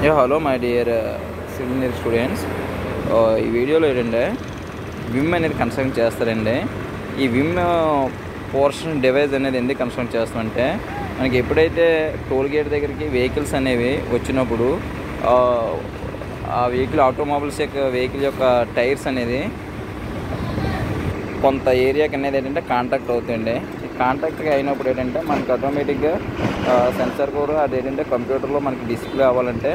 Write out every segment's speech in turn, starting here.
Hello my dear civil engineering students. ఈ వీడియోలో ఏంటంటే విమ్ అనేది కన్స్ట్రక్ట్ చేస్తారండి. ఈ విమ్ పోర్షన్ డివైస్ అనేది ఎందుకు కన్స్ట్రక్ట్ చేస్తామంటే, మనకి ఎప్పుడైతే టోల్ గేట్ దగ్గరికి వెహికల్స్ అనేవి వచ్చినప్పుడు ఆ వెహికల్ ఆటోమొబైల్స్ యొక్క వెహికల్ యొక్క టైర్స్ అనేది కొంత ఏరియాకి అనేది ఏంటంటే కాంటాక్ట్ అవుతుంది. కాంటాక్ట్గా అయినప్పుడు ఏంటంటే మనకి ఆటోమేటిక్గా సెన్సార్ కూడా అది ఏంటంటే కంప్యూటర్లో మనకి డిస్ప్లే అవ్వాలంటే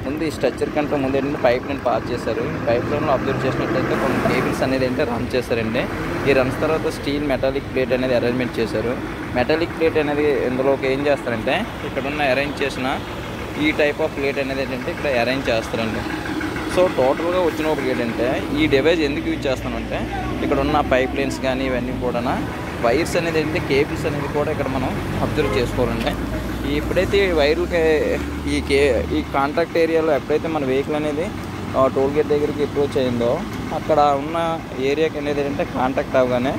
ముందు ఈ స్ట్రక్చర్ కంటే ముందు ఏంటంటే పైప్ లైన్ పాస్ చేశారు. పైప్ లైన్లో అబ్జర్వ్ చేసినట్లయితే కొన్ని కేబుల్స్ అనేది ఏంటంటే రన్ చేశారండి. ఈ రన్స్ తర్వాత స్టీల్ మెటాలిక్ ప్లేట్ అనేది అరేంజ్మెంట్ చేశారు. మెటాలిక్ ప్లేట్ అనేది ఇందులోకి ఏం చేస్తారంటే ఇక్కడున్న అరేంజ్ చేసిన ఈ టైప్ ఆఫ్ ప్లేట్ అనేది ఏంటంటే ఇక్కడ అరేంజ్ చేస్తారండి. సో టోటల్గా వచ్చినప్పుడు ఏంటంటే ఈ డివైస్ ఎందుకు యూజ్ చేస్తామంటే ఇక్కడ ఉన్న పైప్ లైన్స్ కానీ ఇవన్నీ కూడా వైర్స్ అనేది ఏంటంటే కేబుల్స్ అనేది కూడా ఇక్కడ మనం అబ్జర్వ్ చేసుకోవాలండి. ఎప్పుడైతే వైర్లకి ఈ కాంటాక్ట్ ఏరియాలో ఎప్పుడైతే మన వెహికల్ అనేది టోల్ గేట్ దగ్గరికి అప్రోచ్ అయిందో అక్కడ ఉన్న ఏరియాకి అనేది ఏంటంటే కాంటాక్ట్ అవ్వగానే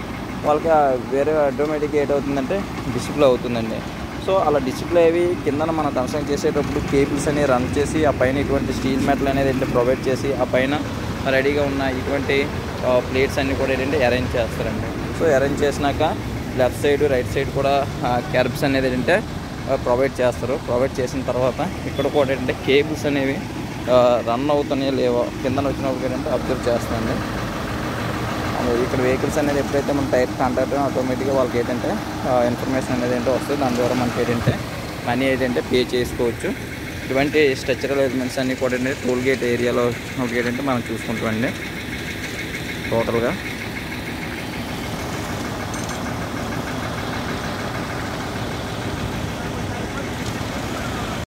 వాళ్ళకి వేరే ఆటోమేటిక్గా ఏటవుతుందంటే డిస్ప్లే అవుతుందండి. సో అలా డిస్ప్లే అవి కిందన మనం కన్స్ట్రక్ట్ చేసేటప్పుడు కేబుల్స్ అనేవి రన్ చేసి ఆ పైన ఇటువంటి స్టీల్ మెటల్ అనేది ఏంటంటే ప్రొవైడ్ చేసి ఆ పైన రెడీగా ఉన్న ఇటువంటి ప్లేట్స్ అన్నీ కూడా ఏంటంటే అరేంజ్ చేస్తారండి. సో అరేంజ్ చేసినాక లెఫ్ట్ సైడ్ రైట్ సైడ్ కూడా కర్బ్స్ అనేది ఏంటంటే ప్రొవైడ్ చేస్తారు. ప్రొవైడ్ చేసిన తర్వాత ఇక్కడ కూడా ఏంటంటే కేబుల్స్ అనేవి రన్ అవుతున్నాయో లేవో కిందన వచ్చినప్పుడు ఏంటంటే అబ్జర్వ్ చేస్తామండి. ఇక్కడ వెహికల్స్ అనేది ఎప్పుడైతే మన టైర్ కాంటాక్ట్ ఆటోమేటిక్గా వాళ్ళకి ఏంటంటే ఇన్ఫర్మేషన్ అనేది ఏంటో వస్తుంది. దాని ద్వారా మనకి ఏంటంటే మనీ ఏంటంటే పే చేసుకోవచ్చు. ఇటువంటి స్ట్రక్చరల్ ఎలిమెంట్స్ అన్నీ కూడా ఏంటంటే టోల్ గేట్ ఏరియాలో ఏంటంటే మనం చూసుకుంటామండి టోటల్గా.